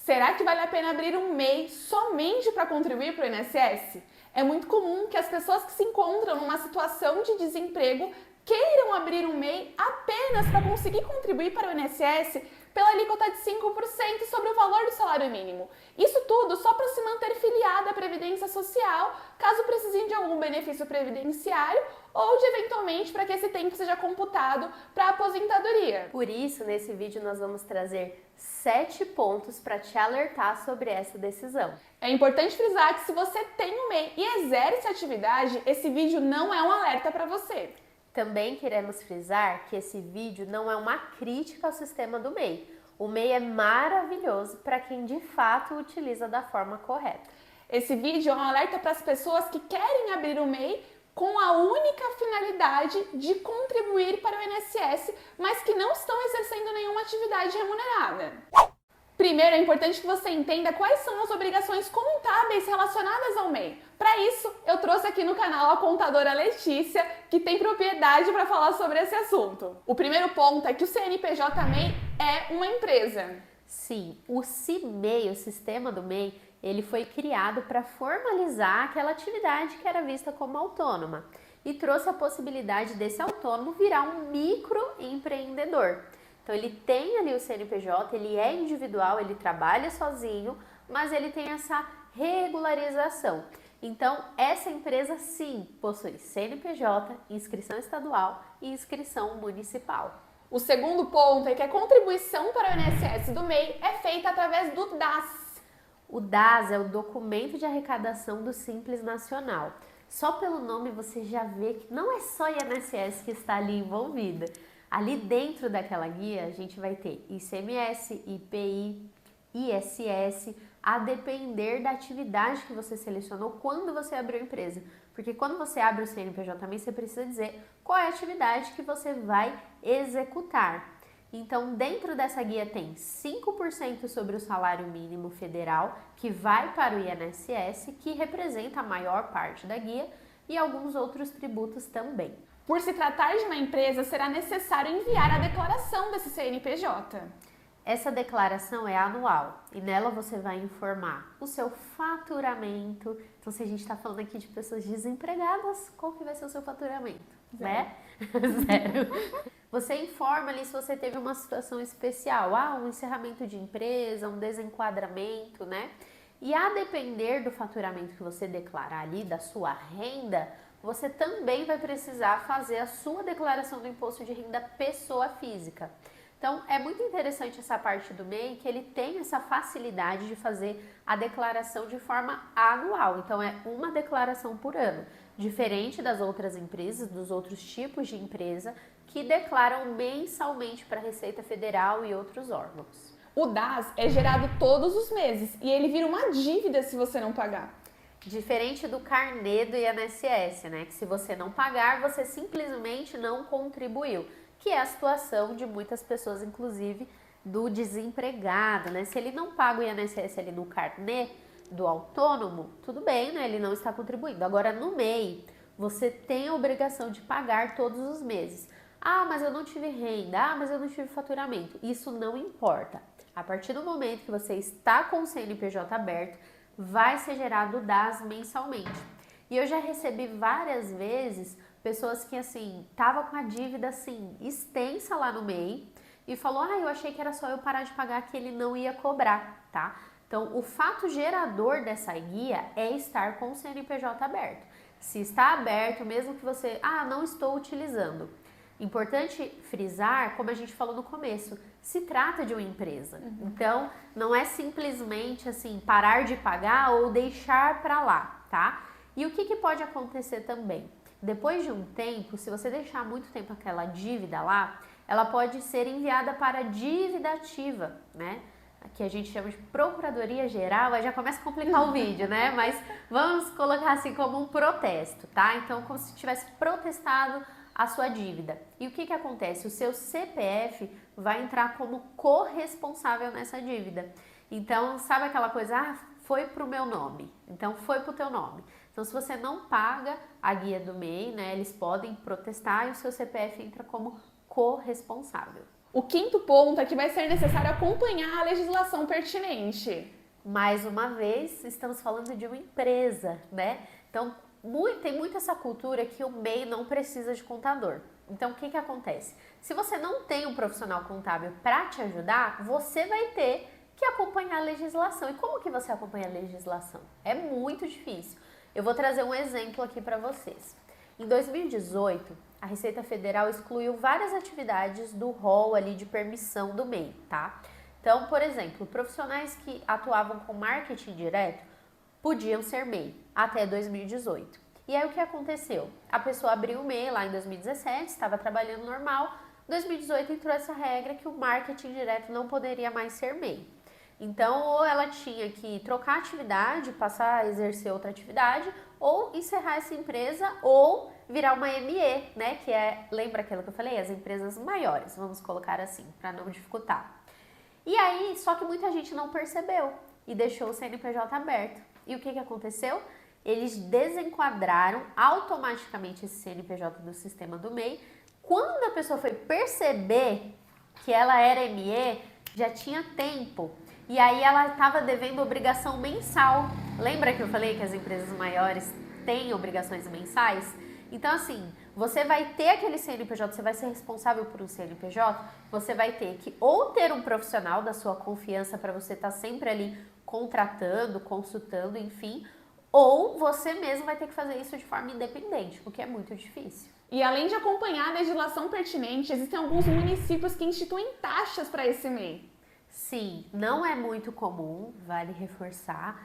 Será que vale a pena abrir um MEI somente para contribuir para o INSS? É muito comum que as pessoas que se encontram numa situação de desemprego queiram abrir um MEI apenas para conseguir contribuir para o INSS pela alíquota de 5% sobre o valor do salário mínimo. Isso tudo só para se manter filiada à Previdência Social, caso precisem de algum benefício previdenciário ou de eventualmente para que esse tempo seja computado para a aposentadoria. Por isso, nesse vídeo nós vamos trazer 7 pontos para te alertar sobre essa decisão. É importante frisar que se você tem um MEI e exerce atividade, esse vídeo não é um alerta para você. Também queremos frisar que esse vídeo não é uma crítica ao sistema do MEI. O MEI é maravilhoso para quem de fato o utiliza da forma correta. Esse vídeo é um alerta para as pessoas que querem abrir o MEI com a única finalidade de contribuir para o INSS, mas que não estão exercendo nenhuma atividade remunerada. Primeiro, é importante que você entenda quais são as obrigações contábeis relacionadas ao MEI. Para isso, eu trouxe aqui no canal a contadora Letícia, que tem propriedade para falar sobre esse assunto. O primeiro ponto é que o CNPJ-MEI é uma empresa. Sim, o CIMEI, o sistema do MEI, ele foi criado para formalizar aquela atividade que era vista como autônoma e trouxe a possibilidade desse autônomo virar um microempreendedor. Então ele tem ali o CNPJ, ele é individual, ele trabalha sozinho, mas ele tem essa regularização. Então essa empresa sim possui CNPJ, inscrição estadual e inscrição municipal. O segundo ponto é que a contribuição para o INSS do MEI é feita através do DAS. O DAS é o documento de arrecadação do Simples Nacional. Só pelo nome você já vê que não é só INSS que está ali envolvida. Ali dentro daquela guia a gente vai ter ICMS, IPI, ISS, a depender da atividade que você selecionou quando você abriu a empresa. Porque quando você abre o CNPJ também você precisa dizer qual é a atividade que você vai executar. Então, dentro dessa guia tem 5% sobre o salário mínimo federal, que vai para o INSS, que representa a maior parte da guia, e alguns outros tributos também. Por se tratar de uma empresa, será necessário enviar a declaração desse CNPJ. Essa declaração é anual e nela você vai informar o seu faturamento. Então, se a gente está falando aqui de pessoas desempregadas, qual que vai ser o seu faturamento? Zero. Né? Zero. Você informa ali se você teve uma situação especial, um encerramento de empresa, um desenquadramento, né? E a depender do faturamento que você declarar ali, da sua renda, você também vai precisar fazer a sua declaração do imposto de renda pessoa física. Então, é muito interessante essa parte do MEI, que ele tem essa facilidade de fazer a declaração de forma anual. Então, é uma declaração por ano, diferente das outras empresas, dos outros tipos de empresa, que declaram mensalmente para a Receita Federal e outros órgãos. O DAS é gerado todos os meses e ele vira uma dívida se você não pagar. Diferente do carnê do INSS, né? Que se você não pagar, você simplesmente não contribuiu. Que é a situação de muitas pessoas, inclusive do desempregado, né? Se ele não paga o INSS ali no carnê do autônomo, tudo bem, né? Ele não está contribuindo. Agora, no MEI, você tem a obrigação de pagar todos os meses. Mas eu não tive renda, mas eu não tive faturamento. Isso não importa. A partir do momento que você está com o CNPJ aberto, vai ser gerado o DAS mensalmente. E eu já recebi várias vezes pessoas que, assim, estavam com a dívida, assim, extensa lá no MEI e falou, eu achei que era só eu parar de pagar que ele não ia cobrar, tá? Então, o fato gerador dessa guia é estar com o CNPJ aberto. Se está aberto, mesmo que você, não estou utilizando. Importante frisar, como a gente falou no começo, se trata de uma empresa. Então, não é simplesmente, assim, parar de pagar ou deixar para lá, tá? E o que pode acontecer também? Depois de um tempo, se você deixar muito tempo aquela dívida lá, ela pode ser enviada para dívida ativa, né? Que a gente chama de Procuradoria Geral, aí já começa a complicar o vídeo, né? Mas vamos colocar assim como um protesto, tá? Então, como se tivesse protestado a sua dívida. E o que acontece? O seu CPF vai entrar como corresponsável nessa dívida. Então, sabe aquela coisa, foi pro meu nome, então foi pro teu nome. Então, se você não paga a guia do MEI, né, eles podem protestar e o seu CPF entra como corresponsável. O quinto ponto é que vai ser necessário acompanhar a legislação pertinente. Mais uma vez, estamos falando de uma empresa, né? Então, tem muito essa cultura que o MEI não precisa de contador. Então, o que que acontece? Se você não tem um profissional contábil para te ajudar, você vai ter que acompanhar a legislação. E como que você acompanha a legislação? É muito difícil. Eu vou trazer um exemplo aqui para vocês. Em 2018, a Receita Federal excluiu várias atividades do rol ali de permissão do MEI, tá? Então, por exemplo, profissionais que atuavam com marketing direto podiam ser MEI até 2018. E aí o que aconteceu? A pessoa abriu o MEI lá em 2017, estava trabalhando normal. Em 2018 entrou essa regra que o marketing direto não poderia mais ser MEI. Então, ou ela tinha que trocar a atividade, passar a exercer outra atividade, ou encerrar essa empresa, ou virar uma ME, né? Que é, lembra aquilo que eu falei? As empresas maiores, vamos colocar assim, para não dificultar. E aí, só que muita gente não percebeu e deixou o CNPJ aberto. E o que que aconteceu? Eles desenquadraram automaticamente esse CNPJ do sistema do MEI. Quando a pessoa foi perceber que ela era ME, já tinha tempo. E aí ela estava devendo obrigação mensal. Lembra que eu falei que as empresas maiores têm obrigações mensais? Então assim, você vai ter aquele CNPJ, você vai ser responsável por um CNPJ, você vai ter que ou ter um profissional da sua confiança para você estar sempre ali contratando, consultando, enfim, ou você mesmo vai ter que fazer isso de forma independente, o que é muito difícil. E além de acompanhar a legislação pertinente, existem alguns municípios que instituem taxas para esse MEI. Sim, não é muito comum, vale reforçar.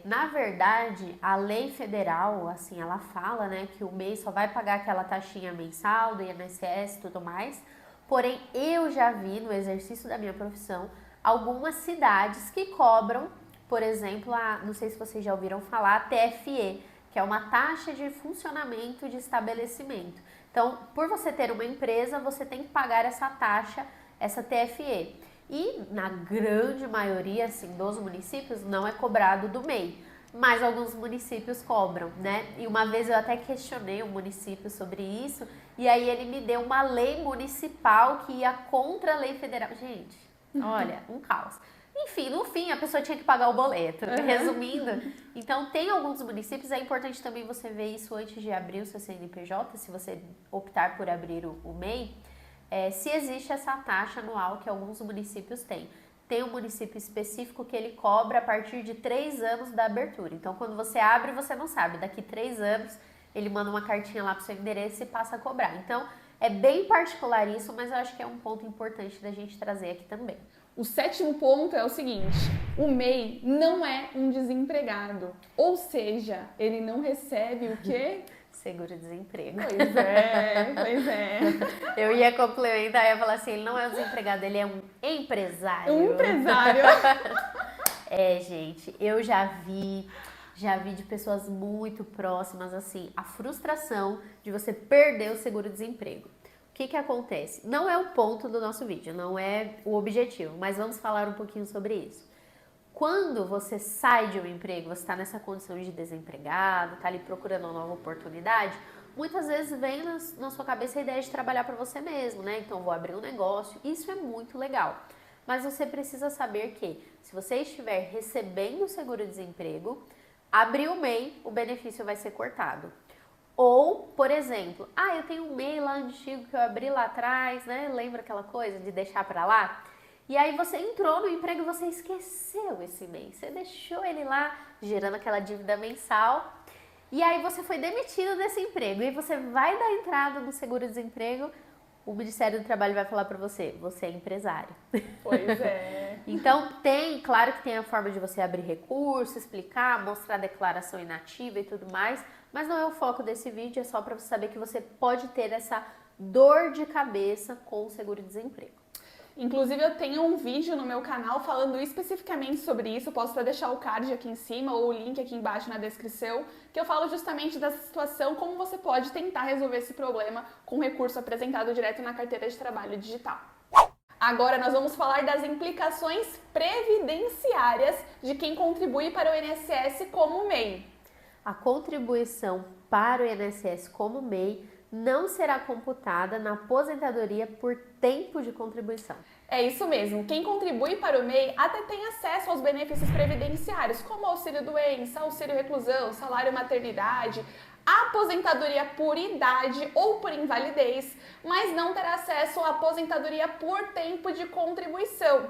Na verdade, a lei federal, assim, ela fala, né, que o MEI só vai pagar aquela taxinha mensal do INSS e tudo mais. Porém, eu já vi no exercício da minha profissão algumas cidades que cobram, por exemplo, não sei se vocês já ouviram falar, a TFE, que é uma taxa de funcionamento de estabelecimento. Então, por você ter uma empresa, você tem que pagar essa taxa, essa TFE. E na grande maioria, assim, dos municípios, não é cobrado do MEI, mas alguns municípios cobram, né? E uma vez eu até questionei um município sobre isso, e aí ele me deu uma lei municipal que ia contra a lei federal. Gente, olha, um caos. Enfim, no fim, a pessoa tinha que pagar o boleto. Resumindo, então tem alguns municípios, é importante também você ver isso antes de abrir o seu CNPJ, se você optar por abrir o MEI, se existe essa taxa anual que alguns municípios têm. Tem um município específico que ele cobra a partir de 3 anos da abertura. Então, quando você abre, você não sabe. Daqui 3 anos, ele manda uma cartinha lá para o seu endereço e passa a cobrar. Então, é bem particular isso, mas eu acho que é um ponto importante da gente trazer aqui também. O sétimo ponto é o seguinte: o MEI não é um desempregado. Ou seja, ele não recebe o quê? Seguro-desemprego. Pois é, pois é. Eu ia complementar, eu ia falar assim, ele não é um desempregado, ele é um empresário. Um empresário. Gente, eu já vi de pessoas muito próximas, assim, a frustração de você perder o seguro-desemprego. O que que acontece? Não é o ponto do nosso vídeo, não é o objetivo, mas vamos falar um pouquinho sobre isso. Quando você sai de um emprego, você está nessa condição de desempregado, está ali procurando uma nova oportunidade, muitas vezes vem na sua cabeça a ideia de trabalhar para você mesmo, né? Então, vou abrir um negócio. Isso é muito legal. Mas você precisa saber que, se você estiver recebendo o seguro-desemprego, abrir o MEI, o benefício vai ser cortado. Ou, por exemplo, eu tenho um MEI lá antigo que eu abri lá atrás, né? Lembra aquela coisa de deixar para lá? E aí você entrou no emprego e você esqueceu esse MEI, você deixou ele lá, gerando aquela dívida mensal, e aí você foi demitido desse emprego, e você vai dar entrada no seguro-desemprego, o Ministério do Trabalho vai falar para você é empresário. Pois é. Então claro que tem a forma de você abrir recurso, explicar, mostrar a declaração inativa e tudo mais, mas não é o foco desse vídeo, é só para você saber que você pode ter essa dor de cabeça com o seguro-desemprego. Inclusive, eu tenho um vídeo no meu canal falando especificamente sobre isso. Eu posso até deixar o card aqui em cima ou o link aqui embaixo na descrição, que eu falo justamente dessa situação, como você pode tentar resolver esse problema com o recurso apresentado direto na carteira de trabalho digital. Agora nós vamos falar das implicações previdenciárias de quem contribui para o INSS como MEI. A contribuição para o INSS como MEI não será computada na aposentadoria por tempo de contribuição. É isso mesmo. Quem contribui para o MEI até tem acesso aos benefícios previdenciários, como auxílio-doença, auxílio-reclusão, salário-maternidade, aposentadoria por idade ou por invalidez, mas não terá acesso à aposentadoria por tempo de contribuição.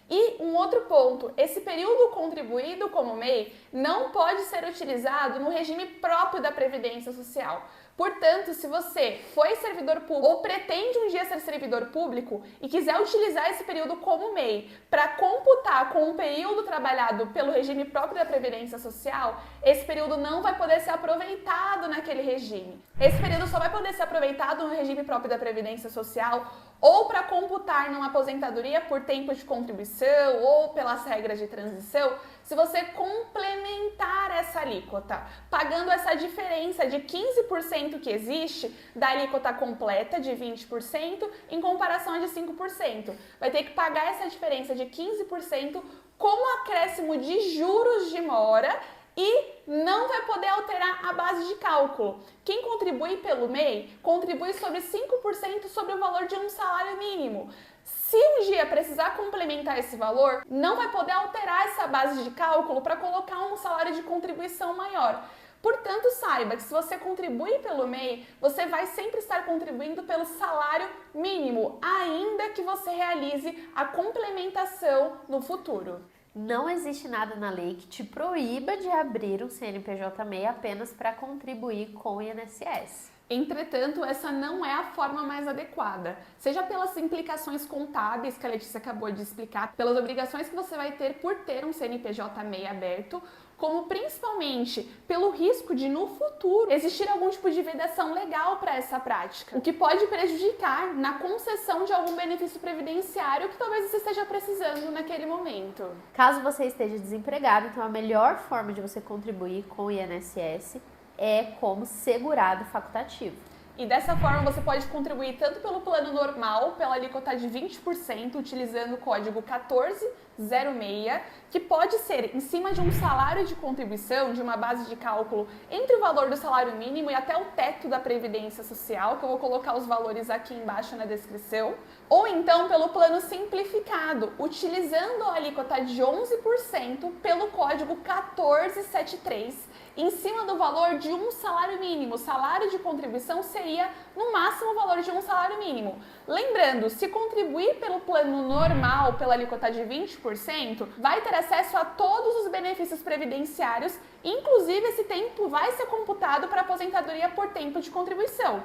E um outro ponto, esse período contribuído como MEI não pode ser utilizado no regime próprio da Previdência Social. Portanto, se você foi servidor público ou pretende um dia ser servidor público e quiser utilizar esse período como MEI para computar com um período trabalhado pelo regime próprio da Previdência Social, esse período não vai poder ser aproveitado naquele regime. Esse período só vai poder ser aproveitado no regime próprio da Previdência Social ou para computar numa aposentadoria por tempo de contribuição ou pelas regras de transição, se você complementar essa alíquota, pagando essa diferença de 15% que existe da alíquota completa de 20% em comparação a de 5%. Vai ter que pagar essa diferença de 15% como acréscimo de juros de mora e não vai poder alterar a base de cálculo. Quem contribui pelo MEI, contribui sobre 5% sobre o valor de um salário mínimo. Se um dia precisar complementar esse valor, não vai poder alterar essa base de cálculo para colocar um salário de contribuição maior. Portanto, saiba que se você contribui pelo MEI, você vai sempre estar contribuindo pelo salário mínimo, ainda que você realize a complementação no futuro. Não existe nada na lei que te proíba de abrir um CNPJ MEI apenas para contribuir com o INSS. Entretanto, essa não é a forma mais adequada, seja pelas implicações contábeis que a Letícia acabou de explicar, pelas obrigações que você vai ter por ter um CNPJ MEI aberto, como principalmente pelo risco de, no futuro, existir algum tipo de vedação legal para essa prática, o que pode prejudicar na concessão de algum benefício previdenciário que talvez você esteja precisando naquele momento. Caso você esteja desempregado, então a melhor forma de você contribuir com o INSS é como segurado facultativo. E dessa forma você pode contribuir tanto pelo plano normal, pela alíquota de 20%, utilizando o código 1406, que pode ser em cima de um salário de contribuição, de uma base de cálculo entre o valor do salário mínimo e até o teto da Previdência Social, que eu vou colocar os valores aqui embaixo na descrição, ou então pelo plano simplificado, utilizando a alíquota de 11% pelo código 1473, em cima do valor de um salário mínimo. O salário de contribuição seria, no máximo, o valor de um salário mínimo. Lembrando, se contribuir pelo plano normal, pela alíquota de 20%, vai ter acesso a todos os benefícios previdenciários, inclusive esse tempo vai ser computado para aposentadoria por tempo de contribuição.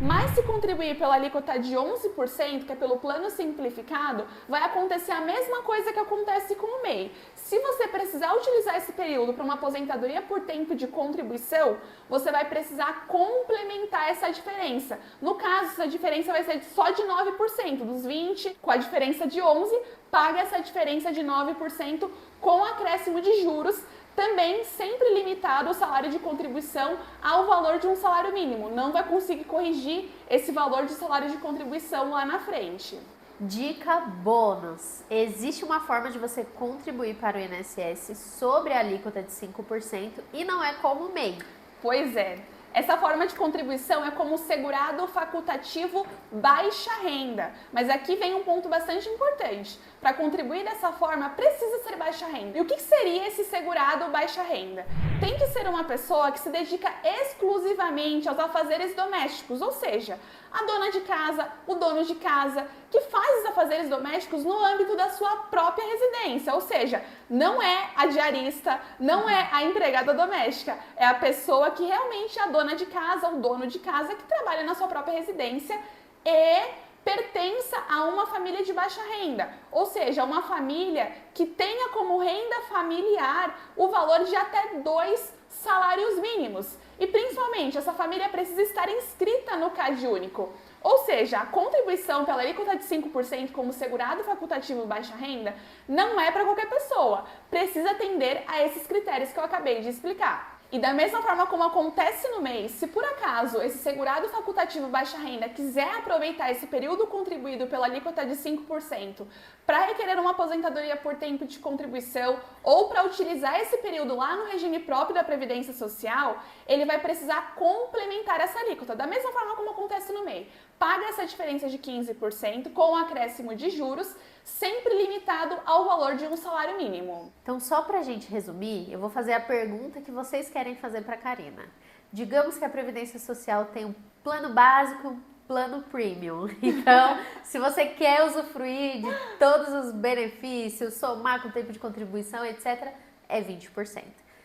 Mas se contribuir pela alíquota de 11%, que é pelo plano simplificado, vai acontecer a mesma coisa que acontece com o MEI. Se você precisar utilizar esse período para uma aposentadoria por tempo de contribuição, você vai precisar complementar essa diferença. No caso, essa diferença vai ser só de 9%, dos 20% com a diferença de 11%, paga essa diferença de 9% com acréscimo de juros, também sempre limitado o salário de contribuição ao valor de um salário mínimo. Não vai conseguir corrigir esse valor de salário de contribuição lá na frente. Dica bônus: existe uma forma de você contribuir para o INSS sobre a alíquota de 5% e não é como o MEI. Pois é. Essa forma de contribuição é como segurado facultativo baixa renda. Mas aqui vem um ponto bastante importante. Para contribuir dessa forma, precisa ser baixa renda. E o que seria esse segurado baixa renda? Tem que ser uma pessoa que se dedica exclusivamente aos afazeres domésticos, ou seja, a dona de casa, o dono de casa, que faz os afazeres domésticos no âmbito da sua própria residência, ou seja, não é a diarista, não é a empregada doméstica, é a pessoa que realmente é a dona de casa, o dono de casa que trabalha na sua própria residência e pertença a uma família de baixa renda, ou seja, uma família que tenha como renda familiar o valor de até 2 salários mínimos. E principalmente, essa família precisa estar inscrita no CAD único. Ou seja, a contribuição pela alíquota de 5% como segurado facultativo baixa renda não é para qualquer pessoa. Precisa atender a esses critérios que eu acabei de explicar. E da mesma forma como acontece no MEI, se por acaso esse segurado facultativo baixa renda quiser aproveitar esse período contribuído pela alíquota de 5% para requerer uma aposentadoria por tempo de contribuição ou para utilizar esse período lá no regime próprio da Previdência Social, ele vai precisar complementar essa alíquota, da mesma forma como acontece no MEI. Paga essa diferença de 15% com o acréscimo de juros, sempre limitado ao valor de um salário mínimo. Então, só pra gente resumir, eu vou fazer a pergunta que vocês querem fazer pra Karina. Digamos que a Previdência Social tem um plano básico, um plano premium. Então, se você quer usufruir de todos os benefícios, somar com o tempo de contribuição, etc., é 20%.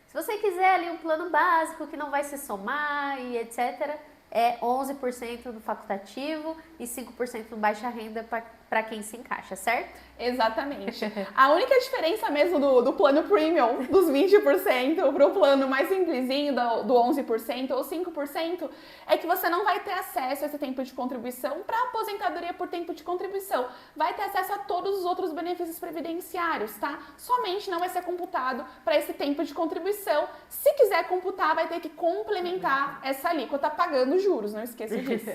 Se você quiser ali um plano básico que não vai se somar e etc., é 11% no facultativo e 5% no baixa renda para quem se encaixa, certo? Exatamente. A única diferença mesmo do plano premium, dos 20%, para o plano mais simplesinho do 11% ou 5%, é que você não vai ter acesso a esse tempo de contribuição para aposentadoria por tempo de contribuição. Vai ter acesso a todos os outros benefícios previdenciários, tá? Somente não vai ser computado para esse tempo de contribuição. Se quiser computar, vai ter que complementar essa alíquota pagando juros, não esqueça disso.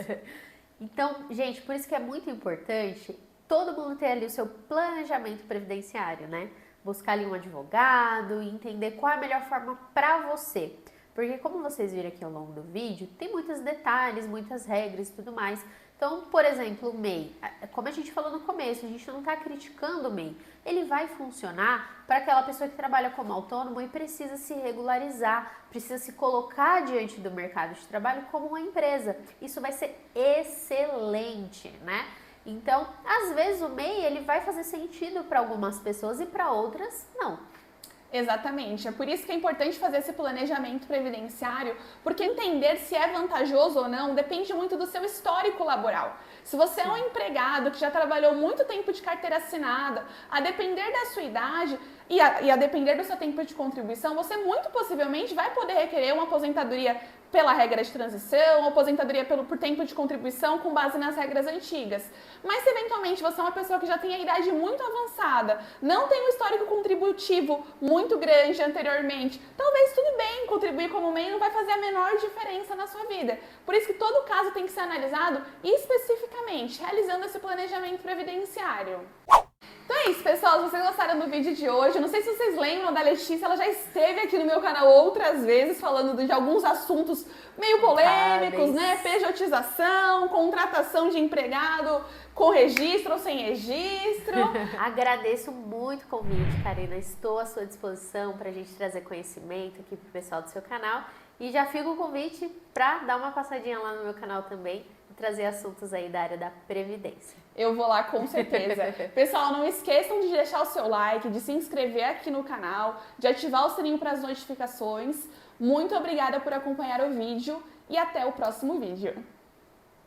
Então, gente, por isso que é muito importante todo mundo ter ali o seu planejamento previdenciário, né? Buscar ali um advogado e entender qual é a melhor forma para você. Porque como vocês viram aqui ao longo do vídeo, tem muitos detalhes, muitas regras e tudo mais. Então, por exemplo, o MEI, como a gente falou no começo, a gente não está criticando o MEI. Ele vai funcionar para aquela pessoa que trabalha como autônomo e precisa se regularizar, precisa se colocar diante do mercado de trabalho como uma empresa. Isso vai ser excelente, né? Então, às vezes o MEI ele vai fazer sentido para algumas pessoas e para outras não. Exatamente, é por isso que é importante fazer esse planejamento previdenciário, porque entender se é vantajoso ou não depende muito do seu histórico laboral. Se você é um empregado que já trabalhou muito tempo de carteira assinada, a depender da sua idade e a depender do seu tempo de contribuição, você muito possivelmente vai poder requerer uma aposentadoria pela regra de transição, ou aposentadoria por tempo de contribuição com base nas regras antigas. Mas se eventualmente você é uma pessoa que já tem a idade muito avançada, não tem um histórico contributivo muito grande anteriormente, talvez tudo bem, contribuir como MEI não vai fazer a menor diferença na sua vida. Por isso que todo caso tem que ser analisado especificamente, realizando esse planejamento previdenciário. Então é isso, pessoal. Se vocês gostaram do vídeo de hoje, eu não sei se vocês lembram da Letícia, ela já esteve aqui no meu canal outras vezes falando de alguns assuntos meio polêmicos, né? Pejotização, contratação de empregado com registro ou sem registro. Agradeço muito o convite, Karina. Estou à sua disposição para a gente trazer conhecimento aqui para o pessoal do seu canal. E já fica o convite para dar uma passadinha lá no meu canal também e trazer assuntos aí da área da Previdência. Eu vou lá com certeza. Pessoal, não esqueçam de deixar o seu like, de se inscrever aqui no canal, de ativar o sininho para as notificações. Muito obrigada por acompanhar o vídeo e até o próximo vídeo.